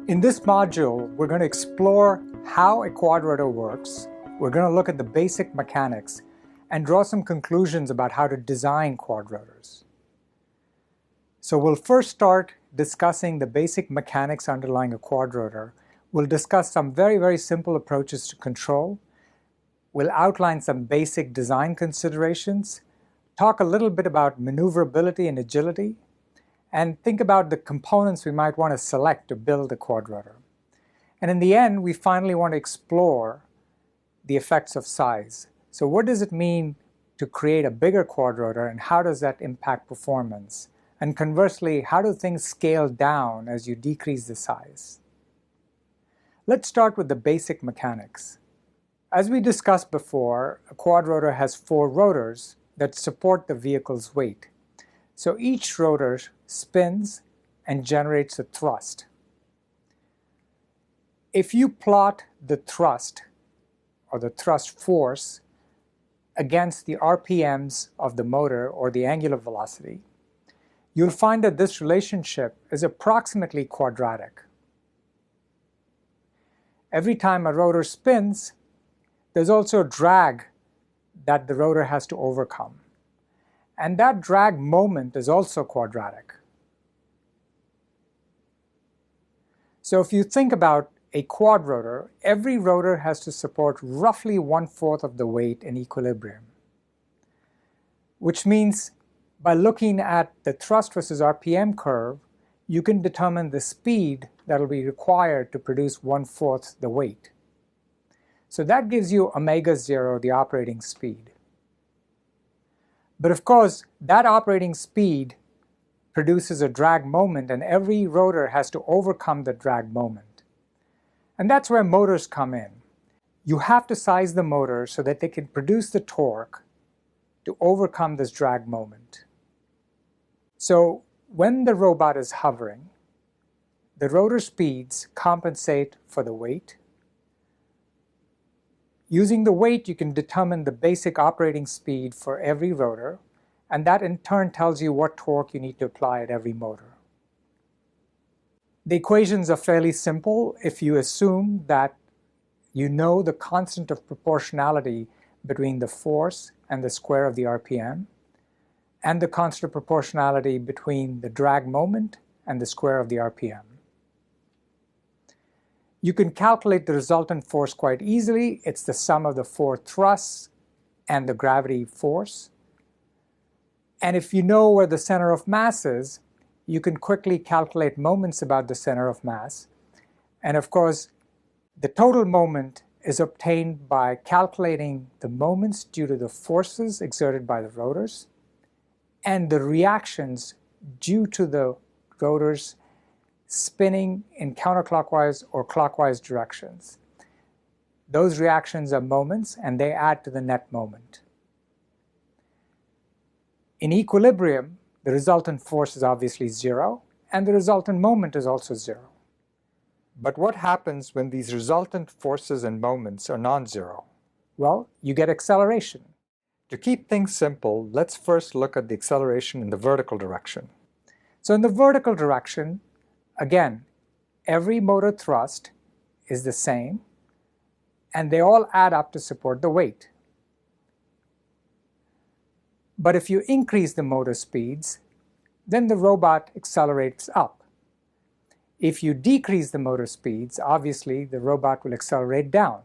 In this module, we're going to explore how a quadrotor works. We're going to look at the basic mechanics and draw some conclusions about how to design quadrotors. So we'll first start discussing the basic mechanics underlying a quadrotor. We'll discuss some very simple approaches to control. We'll outline some basic design considerations, talk a little bit about maneuverability and agility, and think about the components we might want to select to build a quadrotor. And in the end, we finally want to explore the effects of size. So what does it mean to create a bigger quadrotor, and how does that impact performance? And conversely, how do things scale down as you decrease the size? Let's start with the basic mechanics. As we discussed before, a quadrotor has 4 rotors that support the vehicle's weight. So each rotor spins and generates a thrust. If you plot the thrust or the thrust force against the RPMs of the motor or the angular velocity, you'll find that this relationship is approximately quadratic. Every time a rotor spins, there's also a drag that the rotor has to overcome. And that drag moment is also quadratic. So if you think about a quadrotor, every rotor has to support roughly 1/4 of the weight in equilibrium. Which means by looking at the thrust versus RPM curve, you can determine the speed that will be required to produce 1/4 the weight. So that gives you omega 0, the operating speed. But of course, that operating speed produces a drag moment, and every rotor has to overcome the drag moment. And that's where motors come in. You have to size the motor so that they can produce the torque to overcome this drag moment. So when the robot is hovering, the rotor speeds compensate for the weight. Using the weight, you can determine the basic operating speed for every rotor, and that in turn tells you what torque you need to apply at every motor. The equations are fairly simple if you assume that you know the constant of proportionality between the force and the square of the RPM, and the constant of proportionality between the drag moment and the square of the RPM. You can calculate the resultant force quite easily. It's the sum of the 4 thrusts and the gravity force. And if you know where the center of mass is, you can quickly calculate moments about the center of mass. And of course, the total moment is obtained by calculating the moments due to the forces exerted by the rotors and the reactions due to the rotors spinning in counterclockwise or clockwise directions. Those reactions are moments, and they add to the net moment. In equilibrium, the resultant force is obviously 0, and the resultant moment is also 0. But what happens when these resultant forces and moments are non-zero? Well, you get acceleration. To keep things simple, let's first look at the acceleration in the vertical direction. So in the vertical direction, again, every motor thrust is the same, and they all add up to support the weight. But if you increase the motor speeds, then the robot accelerates up. If you decrease the motor speeds, obviously the robot will accelerate down.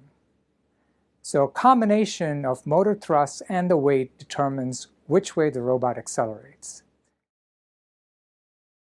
So a combination of motor thrust and the weight determines which way the robot accelerates.